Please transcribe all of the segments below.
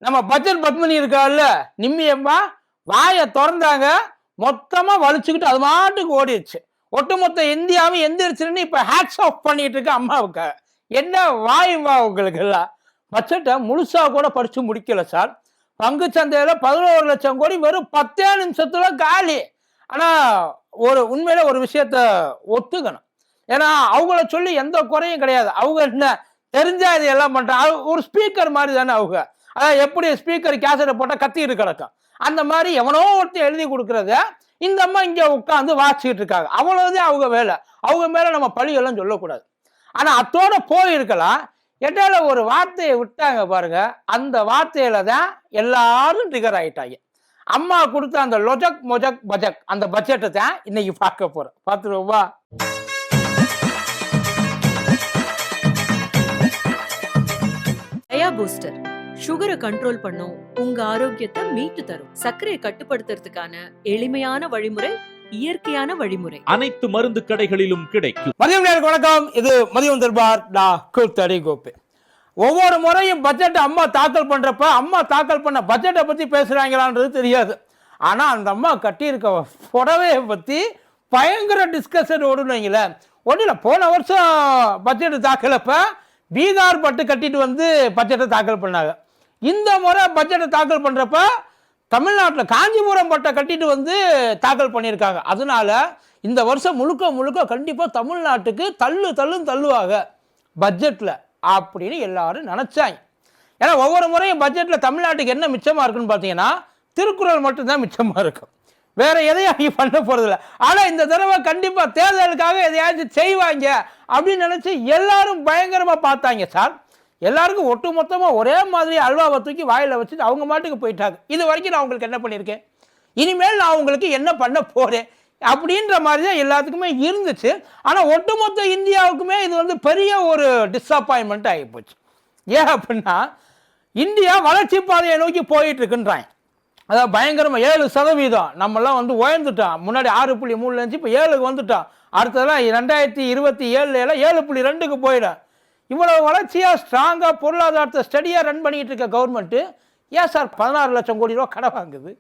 நம்ம பட்ஜெட் பத்மினி இருக்கால நிம்மி அம்மா வாயை திறந்தாங்க, மொத்தமா வலிச்சுக்கிட்டு அது மாட்டுக்கு ஓடிடுச்சு. ஒட்டுமொத்த இந்தியாவும் எந்திரிச்சுன்னு இப்ப ஹேட்ஸ் ஆஃப் பண்ணிட்டு இருக்கு அம்மாவுக்கு. என்ன வாயுமா உங்களுக்கு எல்லாம்? பட்ஜெட்டை முழுசா கூட படிச்சு முடிக்கல சார். பங்கு சந்தையில 11,00,000 கோடி வெறும் 10 நிமிஷத்துல காலி. ஆனா உண்மையில ஒரு விஷயத்த ஒத்துக்கணும். ஏன்னா அவங்கள சொல்லி எந்த குறையும் கிடையாது. அவங்க என்ன தெரிஞ்சா இது எல்லாம் பண்றாங்க. ஒரு ஸ்பீக்கர் மாதிரி தானே அவங்க. அதாவது எப்படி ஸ்பீக்கர் கேசட்டை போட்டா கத்திட்டு கிடக்கும், அந்த மாதிரி எவனோ ஒருத்தர் எழுதி கொடுக்கறத இந்த அம்மா இங்க உட்காந்து வாசிச்சுட்டு இருக்காங்க. அவ்வளவுதான் அவங்க வேலை. அவங்க மேல நம்ம பழியெல்லாம் சொல்லக்கூடாது. ஆனா அத்தோட போயிருக்கலாம். இடையில ஒரு வார்த்தையை விட்டாங்க பாருங்க, அந்த வார்த்தையில தான் எல்லாரும் ட்ரிகர் ஆயிட்டாங்க. அம்மா கொடுத்த அந்த லொஜக் மொஜக் பஜக் அந்த பட்ஜெட்டை தான் இன்னைக்கு பார்க்க போறோம். பார்த்துருவோமா? டயா பூஸ்டர் சுகரை கண்ட்ரோல் பண்ணும், உங்க ஆரோக்கியத்தை மீட்டு தரும். சர்க்கரையை கட்டுப்படுத்துறதுக்கான எளிமையான வழிமுறை, இயற்கையான வழிமுறை. அனைத்து மருந்து கடைகளிலும் கிடைக்கும். மதியம் நேருக்கு வணக்கம். இது மதியம் தர்பார். நான் கூத்தடி கோப்பி. ஒவ்வொரு முறையும் பட்ஜெட் அம்மா தாக்கல் பண்றப்ப அம்மா தாக்கல் பண்ண பட்ஜெட்டை பத்தி பேசுறாங்களான்றது தெரியாது. ஆனா அந்த அம்மா கட்டியிருக்க புடவையை பத்தி பயங்கர டிஸ்கஷன் ஓடுனீங்களே. ஒன்றும் இல்லை, போன வருஷம் பட்ஜெட் தாக்கலப்ப பீகார் பட்டு கட்டிட்டு வந்து பட்ஜெட்டை தாக்கல் பண்ணாங்க. இந்த முறை பட்ஜெட்டை தாக்கல் பண்றப்ப தமிழ்நாட்டில் காஞ்சிபுரம் பட்டை கட்டிட்டு வந்து தாக்கல் பண்ணியிருக்காங்க. அதனால இந்த வருஷம் முழுக்க முழுக்க கண்டிப்பாக தமிழ்நாட்டுக்கு தள்ளுன்னு தள்ளுவாங்க பட்ஜெட்டில் அப்படின்னு எல்லாரும் நினச்சாங்க. ஏன்னா ஒவ்வொரு முறையும் பட்ஜெட்டில் தமிழ்நாட்டுக்கு என்ன மிச்சமாக இருக்குன்னு பார்த்தீங்கன்னா திருக்குறள் மட்டும்தான் மிச்சமாக இருக்கும். வேற எதையும் அவங்க பண்ண போகிறதில்ல. ஆனால் இந்த தடவை கண்டிப்பாக தேர்தலுக்காக எதையாச்சும் செய்வாங்க அப்படின்னு நினச்சி எல்லாரும் பயங்கரமாக பார்த்தாங்க சார். எல்லாருக்கும் ஒட்டு மொத்தமாக ஒரே மாதிரி அல்வாவை தூக்கி வாயில் வச்சுட்டு அவங்க மாட்டுக்கு போயிட்டாங்க. இது வரைக்கும் நான் உங்களுக்கு என்ன பண்ணியிருக்கேன், இனிமேல் நான் உங்களுக்கு என்ன பண்ண போகிறேன் அப்படின்ற மாதிரி தான் எல்லாத்துக்குமே இருந்துச்சு. ஆனால் ஒட்டுமொத்த இந்தியாவுக்குமே இது வந்து பெரிய ஒரு டிஸப்பாயின்மெண்ட் ஆகிப்போச்சு. ஏன் அப்படின்னா இந்தியா வளர்ச்சி பாதையை நோக்கி போயிட்டு இருக்குன்றாங்க. அதாவது பயங்கரமாக 7% நம்மளாம் வந்து உயர்ந்துட்டோம். முன்னாடி 6.3 இப்போ 7க்கு வந்துட்டோம். அடுத்ததெல்லாம் 2027 7.2க்கு போயிடும். இவ்வளவு வளர்ச்சியாக ஸ்ட்ராங்காக பொருளாதாரத்தை ஸ்டடியாக ரன் பண்ணிட்டு இருக்க கவர்மெண்ட்டு ஏன் சார் 16 லட்சம் கோடி ரூபா கடை வாங்குது?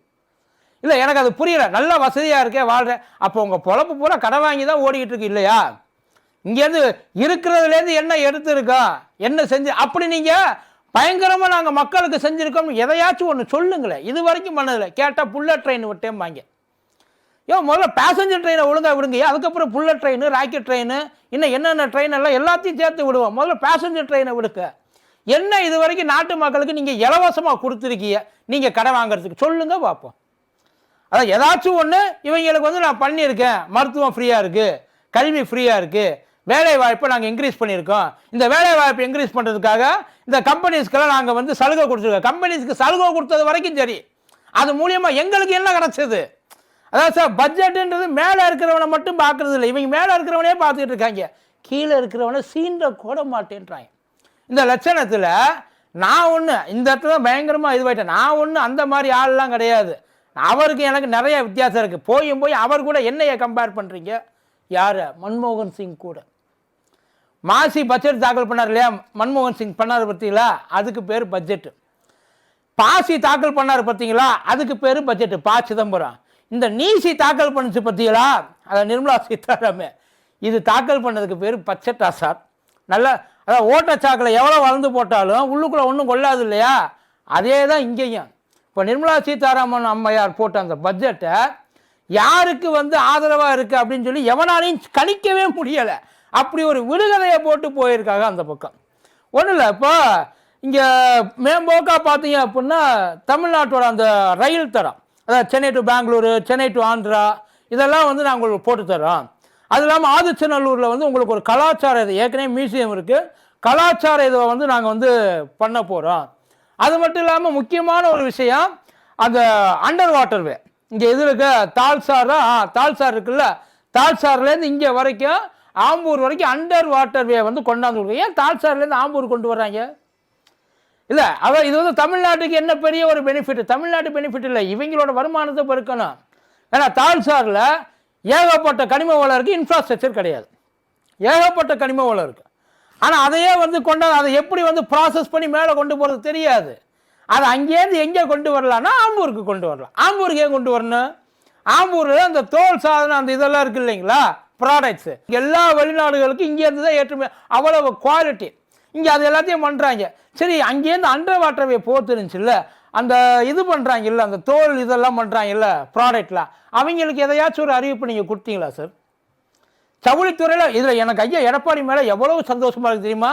இல்லை, எனக்கு அது புரியல. நல்ல வசதியாக இருக்கே, வாழ்கிறேன். அப்போ உங்கள் பொழப்பு பூரா கடை வாங்கி தான் ஓடிக்கிட்டு இருக்கு இல்லையா? இங்கேருந்து இருக்கிறதுலேருந்து என்ன எடுத்துருக்கோம், என்ன செஞ்சு அப்படி நீங்கள் பயங்கரமாக நாங்கள் மக்களுக்கு செஞ்சுருக்கோம் எதையாச்சும் ஒன்று சொல்லுங்களேன். இது வரைக்கும் பண்ணதில்லை. கேட்டால் புல்லட் ட்ரெயின் விட்டேம்பாங்க. முதல்ல பேசஞ்சர் ட்ரெயினை ஒழுங்காக விடுங்க, அதுக்கப்புறம் புல்லட் ட்ரெயின், ராக்கெட் ட்ரெயின், இன்னும் என்னென்ன ட்ரெயின் எல்லாம் எல்லாத்தையும் சேர்த்து விடுவோம். முதல்ல பேசஞ்சர் ட்ரெயினை விடுக்க. என்ன இது வரைக்கும் நாட்டு மக்களுக்கு நீங்கள் இலவசமாக கொடுத்துருக்கீங்க நீங்கள் கடை வாங்குறதுக்கு சொல்லுங்க பார்ப்போம். அதான் ஏதாச்சும் ஒன்று இவங்களுக்கு வந்து நான் பண்ணியிருக்கேன், மருத்துவம் ஃப்ரீயாக இருக்குது, கல்வி ஃப்ரீயாக இருக்குது, வேலை வாய்ப்பை நாங்கள் இன்க்ரீஸ் பண்ணியிருக்கோம், இந்த வேலை வாய்ப்பை இன்க்ரீஸ் பண்ணுறதுக்காக இந்த கம்பெனிஸ்க்கெல்லாம் நாங்கள் வந்து சலுகை கொடுத்துருக்கோம். கம்பெனிஸ்க்கு சலுகை கொடுத்தது வரைக்கும் சரி, அது மூலியமாக எங்களுக்கு என்ன கிடச்சது? அதான் சார், பட்ஜெட்டுன்றது மேலே இருக்கிறவனை மட்டும் பார்க்கறது இல்லை, இவங்க மேலே இருக்கிறவனே பார்த்துக்கிட்டு இருக்காங்க, கீழே இருக்கிறவனை சீண்ட கூட மாட்டேன்றாங்க. இந்த லட்சணத்தில் நான் ஒன்று இந்த இடத்துல பயங்கரமாக இதுவாயிட்டேன். நான் ஒன்று அந்த மாதிரி ஆள்லாம் கிடையாது. அவருக்கு எனக்கு நிறைய வித்தியாசம் இருக்குது. போய் அவர் கூட என்னைய கம்பேர் பண்ணுறீங்க? யார்? மன்மோகன் சிங் கூட மாசி பட்ஜெட் தாக்கல் பண்ணார் இல்லையா? மன்மோகன் சிங் பண்ணார் பார்த்தீங்களா? அதுக்கு பேர் பட்ஜெட்டு. பாசி தாக்கல் பண்ணார் பார்த்தீங்களா? அதுக்கு பேர் பட்ஜெட்டு. ப. சிதம்பரம். இந்த நீசி தாக்கல் பண்ணுச்சு பார்த்தீங்களா? அதை நிர்மலா சீதாராமன். இது தாக்கல் பண்ணதுக்கு பேர் பட்ஜெட்டா சார்? நல்லா அதான் ஓட்டச்சாக்கில் எவ்வளோ வளர்ந்து போட்டாலும் உள்ளுக்குள்ளே ஒன்றும் கொள்ளாது இல்லையா? அதே தான் இங்கேயும். இப்போ நிர்மலா சீதாராமன் அம்மையார் போட்ட அந்த பட்ஜெட்டை யாருக்கு வந்து ஆதரவாக இருக்குது அப்படின்னு சொல்லி எவனாலையும் கணிக்கவே முடியலை. அப்படி ஒரு விடுகதையை போட்டு போயிருக்காங்க அந்த பக்கம். ஒன்றும் இல்லை, இப்போ இங்கே மேம்போக்காக பார்த்தீங்க அப்படின்னா தமிழ்நாட்டோட அந்த ரயில் தடம், அதாவது சென்னை டு பெங்களூரு, சென்னை டு ஆந்திரா, இதெல்லாம் வந்து நாங்கள் உங்களுக்கு போட்டு தரோம். அது இல்லாமல் ஆதிச்சநல்லூரில் வந்து உங்களுக்கு ஒரு கலாச்சார இது ஏற்கனவே மியூசியம் இருக்குது, கலாச்சார இதை வந்து நாங்கள் வந்து பண்ண போகிறோம். அது மட்டும் இல்லாமல் முக்கியமான ஒரு விஷயம், அந்த அண்டர் வாட்டர்வே இங்கே இது இருக்க தால்சார் இருக்குல்ல, தால்சார்லேருந்து இங்கே வரைக்கும் ஆம்பூர் வரைக்கும் அண்டர் வாட்டர்வே வந்து கொண்டாந்து கொடுக்குறோம். ஏன் தால்சார்லேருந்து ஆம்பூர் கொண்டு வர்றாங்க? இல்லை, அதான் இது வந்து தமிழ்நாட்டுக்கு என்ன பெரிய ஒரு பெனிஃபிட்? தமிழ்நாட்டு பெனிஃபிட் இல்லை, இவங்களோட வருமானத்தை பெருக்கணும். ஏன்னா தால்சாரில் ஏகப்பட்ட கனிம வளம் இருக்குது, இன்ஃப்ராஸ்ட்ரக்சர் கிடையாது, ஏகப்பட்ட கனிம வளம் இருக்குது. ஆனால் அதையே வந்து அதை எப்படி வந்து ப்ராசஸ் பண்ணி மேலே கொண்டு போகிறது தெரியாது. அதை அங்கேருந்து எங்கே கொண்டு வரலான்னா ஆம்பூருக்கு கொண்டு வரலாம். ஆம்பூருக்கு ஏன் கொண்டு வரணும்? ஆம்பூரில் அந்த தோல் சாதனம் அந்த இதெல்லாம் இருக்குது இல்லைங்களா, ப்ராடக்ட்ஸு எல்லா வெளிநாடுகளுக்கும் இங்கேருந்து தான் ஏற்றுமே, அவ்வளவு குவாலிட்டி. இங்கே அது எல்லாத்தையும் பண்ணுறாங்க. சரி, அங்கேருந்து அண்டர் வாட்டர்வே போத்துருந்துச்சுல்ல, அந்த இது பண்ணுறாங்கல்ல, அந்த தோல் இதெல்லாம் பண்ணுறாங்கல்ல ப்ராடக்ட்லாம், அவங்களுக்கு எதையாச்சும் ஒரு அறிவிப்பு நீங்கள் கொடுத்தீங்களா சார்? ஜவுளித்துறையில் இதில் எனக்கு ஐயா எடப்பாடி மேலே எவ்வளவு சந்தோஷமாக இருக்குது தெரியுமா?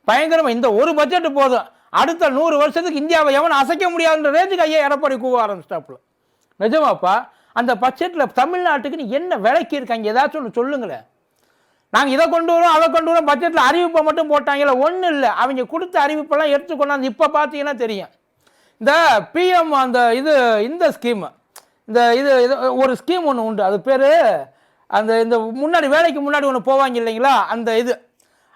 பயங்கரமாக. இந்த ஒரு பட்ஜெட்டு போதும், அடுத்த 100 வருஷத்துக்கு இந்தியாவை எவன் அசைக்க முடியாதுன்ற ரேஞ்சுக்கு ஐயா எடப்பாடி கூவ ஆரம்பிச்சிட்டாப்புல. நிஜமாப்பா, அந்த பட்ஜெட்டில் தமிழ்நாட்டுக்கு நீ என்ன விலைக்கு இருக்காங்க, ஏதாச்சும் ஒன்று சொல்லுங்களேன். நாங்கள் இதை கொண்டு வரோம் அதை கொண்டு வரோம், பட்ஜெட்டில் அறிவிப்பை மட்டும் போட்டாங்கல்ல, ஒன்றும் இல்லை. அவங்க கொடுத்த அறிவிப்பெல்லாம் எடுத்துக்கொண்டாந்து இப்போ பார்த்தீங்கன்னா தெரியும். இந்த பிஎம் அந்த இந்த ஸ்கீமு, இந்த இது ஒரு ஸ்கீம் ஒன்று உண்டு, அது பேர் இந்த முன்னாடி வேலைக்கு முன்னாடி ஒன்று போவாங்க இல்லைங்களா,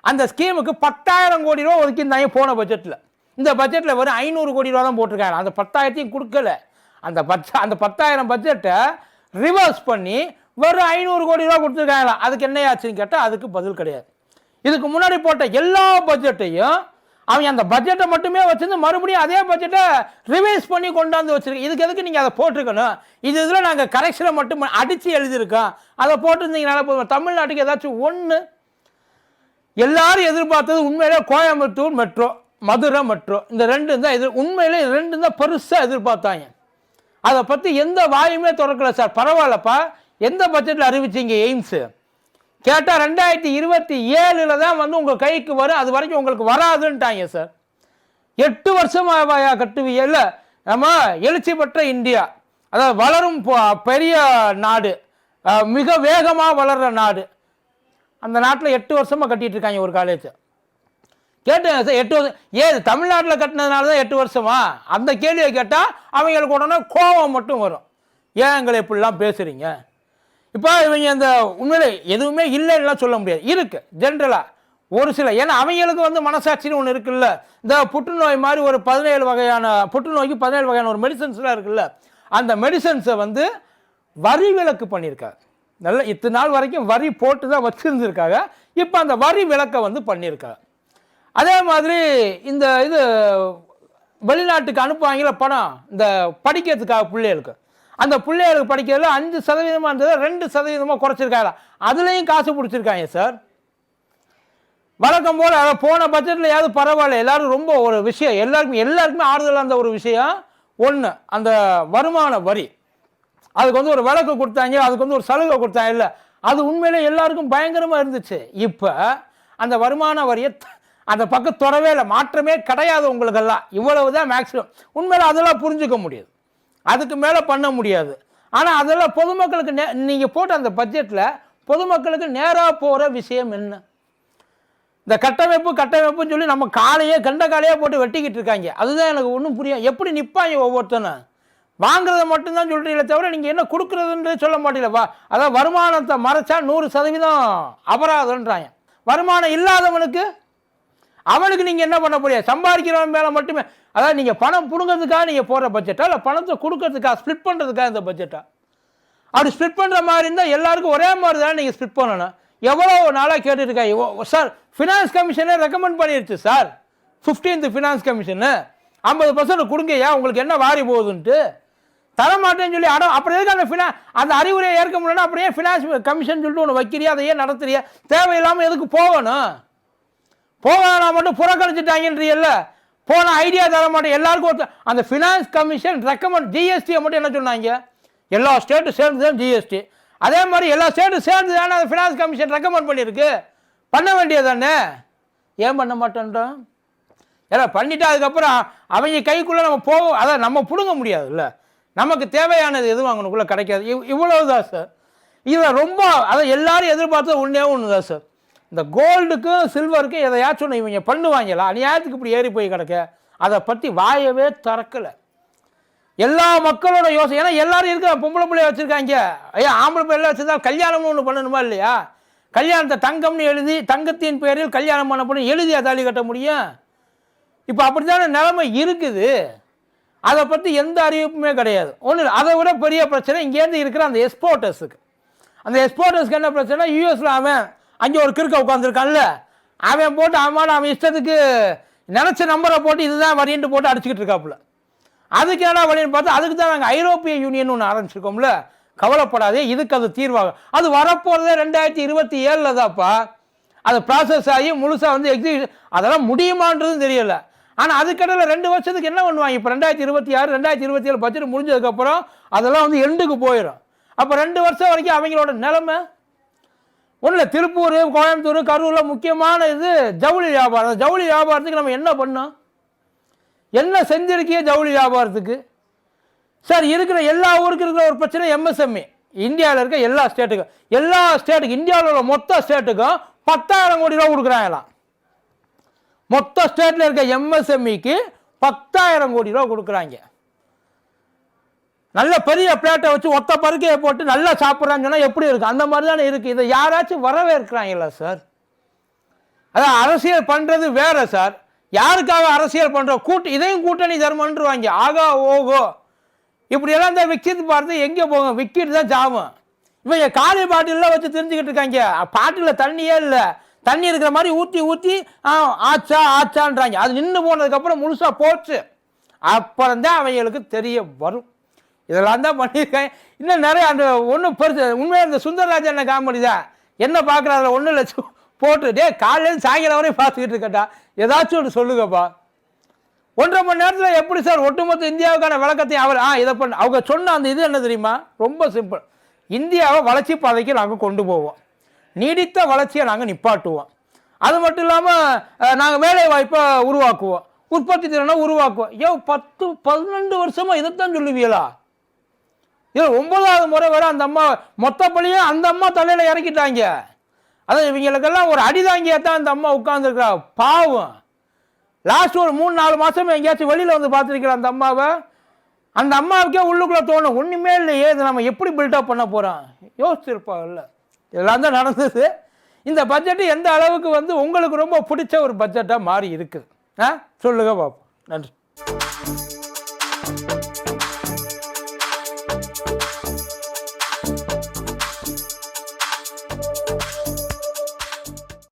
அந்த ஸ்கீமுக்கு 10,000 கோடி ரூபா ஒதுக்கியிருந்தாங்க போன பட்ஜெட்டில். இந்த பட்ஜெட்டில் வெறும் 500 கோடி ரூபா தான் போட்டிருக்காங்க. அந்த 10,000 கொடுக்கல. அந்த 10,000 பட்ஜெட்டை ரிவர்ஸ் பண்ணி வெறும் 500 கோடி ரூபா கொடுத்துருக்காங்களா. அதுக்கு என்ன ஆச்சுன்னு கேட்டால் அதுக்கு பதில் கிடையாது. இதுக்கு முன்னாடி போட்ட எல்லா பட்ஜெட்டையும் அவங்க அந்த பட்ஜெட்டை மட்டுமே வச்சிருந்து மறுபடியும் அதே பட்ஜெட்டை ரிவைஸ் பண்ணி கொண்டாந்து வச்சிருக்கேன். இதுக்கு எதுக்கு நீங்கள் அதை போட்டிருக்கணும்? இதில் நாங்கள் கரெக்ஷனை மட்டும் அடித்து எழுதியிருக்கோம், அதை போட்டிருந்தீங்கனால போதும். தமிழ்நாட்டுக்கு ஏதாச்சும் ஒன்று எல்லாரும் எதிர்பார்த்தது உண்மையிலே கோயம்புத்தூர் மெட்ரோ, மதுரை மெட்ரோ, இந்த ரெண்டும் தான் உண்மையிலே ரெண்டும் தான் பெருசாக எதிர்பார்த்தாங்க. அதை பற்றி எந்த வாயுமே திறக்கல சார். பரவாயில்லப்பா, எந்த பட்ஜெட்டில் அறிவிச்சிங்க எய்ம்ஸு கேட்டால் 2027 தான் வந்து உங்கள் கைக்கு வரும், அது வரைக்கும் உங்களுக்கு வராதுன்ட்டாங்க சார். 8 வருஷமாக கட்டுவீங்க இல்லை? நம்ம எழுச்சி பெற்ற இந்தியா, அதாவது வளரும் பெரிய நாடு, மிக வேகமாக வளர்கிற நாடு, அந்த நாட்டில் 8 வருஷமாக கட்டிகிட்டு இருக்காங்க ஒரு காலேஜ். கேட்டேன் சார், 8 வருஷம் ஏது தமிழ்நாட்டில் கட்டினதுனால தான் 8 வருஷமா? அந்த கேள்வியை கேட்டால் அவங்களுக்கு உடனே கோபம் மட்டும் வரும். ஏன் எங்களை இப்படிலாம் பேசுகிறீங்க? இப்போ இவங்க அந்த உண்மையிலே எதுவுமே இல்லைன்னா சொல்ல முடியாது, இருக்குது ஜென்ரலாக ஒரு சில. ஏன்னா அவங்களுக்கு வந்து மனசாட்சின்னு ஒன்று இருக்குல்ல. இந்த புற்றுநோய் மாதிரி ஒரு 17 வகையான புற்றுநோய்க்கு 17 வகையான ஒரு மெடிசன்ஸ்லாம் இருக்குல்ல, அந்த மெடிசன்ஸை வந்து வரி விலக்கு பண்ணியிருக்காங்க. நல்ல இத்தனை நாள் வரைக்கும் வரி போட்டு தான் வச்சுருந்துருக்காங்க, இப்போ அந்த வரி விலக்கை வந்து பண்ணியிருக்காங்க. அதே மாதிரி இந்த வெளிநாட்டுக்கு அனுப்புவாங்கள பணம், இந்த படிக்கிறதுக்காக பிள்ளைகளுக்கு, அந்த பிள்ளைகளுக்கு படிக்கிறதுல 5% இருந்தது 2% குறைச்சிருக்காங்க. அதுலேயும் காசு பிடிச்சிருக்காங்க சார். வழக்கம் போல் அதை போன பட்ஜெட்டில் ஏதாவது பரவாயில்ல, எல்லாரும் ரொம்ப ஒரு விஷயம் எல்லாருக்குமே ஆறுதலாக அந்த ஒரு விஷயம் ஒன்று, அந்த வருமான வரி. அதுக்கு வந்து ஒரு விலக்கு கொடுத்தாங்க, அதுக்கு வந்து ஒரு சலுகை கொடுத்தாங்க இல்லை, அது உண்மையிலே எல்லாருக்கும் பயங்கரமாக இருந்துச்சு. இப்போ அந்த வருமான வரியை அந்த பக்கம் தொடவே இல்லை, மாற்றமே கிடையாது உங்களுக்கெல்லாம். இவ்வளவு தான் மேக்ஸிமம். உண்மையில அதெல்லாம் புரிஞ்சுக்க முடியாது, அதுக்கு மேலே பண்ண முடியாது. ஆனால் அதெல்லாம் பொதுமக்களுக்கு நீங்கள் போட்ட அந்த பட்ஜெட்டில் பொதுமக்களுக்கு நேராக போகிற விஷயம் என்ன? இந்த கட்டமைப்புன்னு சொல்லி நம்ம கண்ட காலையே போட்டு வெட்டிக்கிட்டு இருக்காங்க. அதுதான் எனக்கு ஒன்றும் புரியும். எப்படி நிற்பாங்க ஒவ்வொருத்தனும்? வாங்குறதை மட்டும்தான் சொல்கிறீங்களே தவிர நீங்கள் என்ன கொடுக்குறதுன்றது சொல்ல மாட்டீங்களா? அதான் வருமானத்தை மறைச்சா 100% அபராதம்ன்றாங்க. வருமானம் இல்லாதவனுக்கு அவனுக்கு நீங்கள் என்ன பண்ண முடியாது? சம்பாதிக்கிறவன் மேலே மட்டுமே. அதாவது நீங்கள் பணம் பிடுங்கிறதுக்காக நீங்கள் போடுற பட்ஜெட்டா, இல்லை பணத்தை கொடுக்கறதுக்காக ஸ்ப்ளிட் பண்ணுறதுக்காக இந்த பட்ஜெட்டா? அப்படி ஸ்ப்ளிட் பண்ணுற மாதிரி இருந்தால் எல்லாருக்கும் ஒரே மாதிரி தான் நீங்கள் ஸ்ப்ளிட் பண்ணணும். எவ்வளோ நாளாக கேட்டுருக்காங்க சார். ஃபினான்ஸ் கமிஷனே ரெக்கமெண்ட் பண்ணிடுச்சு சார், 15th ஃபினான்ஸ் கமிஷனு 50% கொடுங்கய்யா, உங்களுக்கு என்ன வாரி போகுதுன்ட்டு. தரமாட்டேன்னு சொல்லி அப்புறம் எதுக்கு அந்த அறிவுரையை ஏற்க முடியலன்னா அப்புறம் ஏன் ஃபினான்ஸ் கமிஷன் சொல்லிட்டு ஒன்று வைக்கிறியா, அதை ஏன் நடத்துறியா? தேவையில்லாமல் எதுக்கு போகணும்? போகனா மட்டும் புறக்கணிச்சிட்டாங்கன்றீல்ல, போன ஐடியா தர மாட்டேன் எல்லாருக்கும். அந்த ஃபினான்ஸ் கமிஷன் ரெக்கமெண்ட் ஜிஎஸ்டியை மட்டும் என்ன சொன்னாங்க? எல்லா ஸ்டேட்டும் சேர்ந்து தான் ஜிஎஸ்டி. அதே மாதிரி எல்லா ஸ்டேட்டும் சேர்ந்து தானே அந்த ஃபினான்ஸ் கமிஷன் ரெக்கமெண்ட் பண்ணியிருக்கு. பண்ண வேண்டியது தானே? ஏன் பண்ண மாட்டேன்றோம்? ஏன்னா பண்ணிவிட்டு அதுக்கப்புறம் அவங்க கைக்குள்ளே நம்ம போவோம், அதை நம்ம பிடுங்க முடியாதுல்ல. நமக்கு தேவையானது எதுவும் அவங்களுக்குள்ளே கிடைக்காது. இவ்வளவுதான் சார். இதை ரொம்ப அதை எல்லாரும் எதிர்பார்த்தது ஒன்று தான் சார். இந்த கோல்டுக்கும் சில்வருக்கும் எதையாச்சும் ஒன்று இவங்க பண்ணுவாங்களா? அநியாயத்துக்கு இப்படி ஏறி போய் கிடக்க, அதை பற்றி வாயவே திறக்கலை. எல்லா மக்களோட யோசனை. ஏன்னா எல்லாரும் இருக்கிற பொம்பளை பிள்ளைய வச்சுருக்காங்க. ஐயா ஆம்பளை பிள்ளை வச்சுருந்தா கல்யாணம்னு ஒன்று பண்ணணுமா இல்லையா? கல்யாணத்தை தங்கம்னு எழுதி தங்கத்தின் பேரில் கல்யாணம் பண்ண எழுதி தாலி கட்ட முடியும்? இப்போ அப்படி தானே நிலைமை இருக்குது. அதை பற்றி எந்த அறிவிப்புமே கிடையாது. ஒன்றும் இல்லை. அதை விட பெரிய பிரச்சனை இங்கேருந்து இருக்கிற அந்த எக்ஸ்போர்ட்டர்ஸுக்கு. அந்த எக்ஸ்போர்ட்டர்ஸ்க்கு என்ன பிரச்சனை? யூஎஸில் அவன் அங்கே ஒரு கிறுக்க உட்காந்துருக்கான்ல, அவன் போட்டு அவன் இஷ்டத்துக்கு நினச்ச நம்பரை போட்டு இதுதான் வரின்ட்டு போட்டு அடிச்சுக்கிட்டு இருக்காப்புல. அதுக்கு என்ன வழின்னு பார்த்தா அதுக்கு தான் நாங்கள் ஐரோப்பிய யூனியன் ஒன்று ஆரம்பிச்சிருக்கோம்ல, கவலைப்படாதே, இதுக்கு அது தீர்வாகும். அது வரப்போகிறதே 2027 தான்ப்பா. அது ப்ராசஸ் ஆகி முழுசாக வந்து எக்ஸிக்யூஷன் அதெல்லாம் முடியுமான்றதும் தெரியல. ஆனால் அதுக்கடையில் 2 வருஷத்துக்கு என்ன பண்ணுவாங்க? இப்போ 2026 2027 பட்ஜெட் முடிஞ்சதுக்கப்புறம் அதெல்லாம் வந்து எண்டுக்கு போயிடும். அப்போ 2 வருஷம் வரைக்கும் அவங்களோட நிலைமை ஒன்றில். திருப்பூர், கோயம்புத்தூர், கரூரில் முக்கியமான இது ஜவுளி வியாபாரம். ஜவுளி வியாபாரத்துக்கு நம்ம என்ன பண்ணோம்? என்ன செஞ்சிருக்கிய ஜவுளி வியாபாரத்துக்கு? சார், இருக்கிற எல்லா ஊருக்கு இருக்கிற ஒரு பிரச்சனை எம்எஸ்எம்இ. இந்தியாவில் இருக்க எல்லா ஸ்டேட்டுக்கும் இந்தியாவில் உள்ள மொத்த ஸ்டேட்டுக்கும் 10,000 கோடி ரூபா கொடுக்குறாங்களாம். மொத்த ஸ்டேட்டில் இருக்க எம்எஸ்எம்இக்கு 10,000 கோடி ரூபா கொடுக்குறாங்க. நல்ல பெரிய பிளேட்டை வச்சு ஒத்த பருக்கையை போட்டு நல்லா சாப்பிட்றான்னு சொன்னால் எப்படி இருக்குது? அந்த மாதிரி தானே இருக்குது. இதை யாராச்சும் வரவேற்கிறாங்களா சார்? அதான் அரசியல் பண்ணுறது வேற சார். யாருக்காக அரசியல் பண்ணுறோம்? இதையும் கூட்டணி தர்மன்றுவாங்க. ஆகா ஓகோ இப்படியெல்லாம் தான் விற்கிட்டு பார்த்து எங்கே போகும்? விற்கிட்டு தான் சாவும். இவங்க காலி பாட்டிலாம் வச்சு தெரிஞ்சுக்கிட்டு இருக்காங்க. பாட்டில் தண்ணியே இல்லை, தண்ணி இருக்கிற மாதிரி ஊற்றி ஆச்சான்றாங்க. அது நின்று போனதுக்கப்புறம் முழுசாக போச்சு. அப்புறம் தான் அவங்களுக்கு தெரிய வரும். இதெல்லாம் தான் பண்ணியிருக்கேன். இன்னும் நிறைய அந்த ஒன்றும் பெருசு உண்மையாக இந்த சுந்தரராஜன் காமெடி தான். என்ன பார்க்குறாதுல 1 லட்சம் போட்டு காலையிலேருந்து சாயங்காலம் வரையும் பார்த்துக்கிட்டு இருக்கட்டா, ஏதாச்சும் ஒன்று சொல்லுங்கப்பா. 1.5 மணி நேரத்தில் எப்படி சார் ஒட்டுமொத்த இந்தியாவுக்கான விளக்கத்தையும் அவர் இதை பண்ண அவங்க சொன்ன அந்த இது என்ன தெரியுமா? ரொம்ப சிம்பிள். இந்தியாவை வளர்ச்சி பாதைக்கு நாங்கள் கொண்டு போவோம், நீடித்த வளர்ச்சியை நாங்கள் நிப்பாட்டுவோம். அது மட்டும் இல்லாமல் நாங்கள் வேலை வாய்ப்பை உருவாக்குவோம், உற்பத்தி திறனை உருவாக்குவோம். 10-12 வருஷமாக இதைத்தான் சொல்லுவீங்களா? இது 9வது முறை வரை அந்த அம்மா மொத்த பள்ளியும் அந்த அம்மா தலையில் இறக்கிட்டாங்க. அதான் இவங்களுக்கெல்லாம் ஒரு அடிதாங்கியாக தான் அந்த அம்மா உட்கார்ந்துருக்கா. பாவம். லாஸ்ட் ஒரு 3-4 மாதம் எங்கேயாச்சும் வெளியில் வந்து பார்த்துருக்கிறேன் அந்த அம்மாவை. அந்த அம்மாவுக்கே உள்ளுக்குள்ளே தோணும், ஒன்றுமே இல்லையே, இது நம்ம எப்படி பில்டப் பண்ண போகிறோம்? யோசிச்சிருப்பாங்கல்ல. இதெல்லாம் தான் நடந்தது. இந்த பட்ஜெட்டு எந்த அளவுக்கு வந்து உங்களுக்கு ரொம்ப பிடிச்ச ஒரு பட்ஜெட்டாக மாறி இருக்குது சொல்லுங்க பார்ப்போம். நன்றி.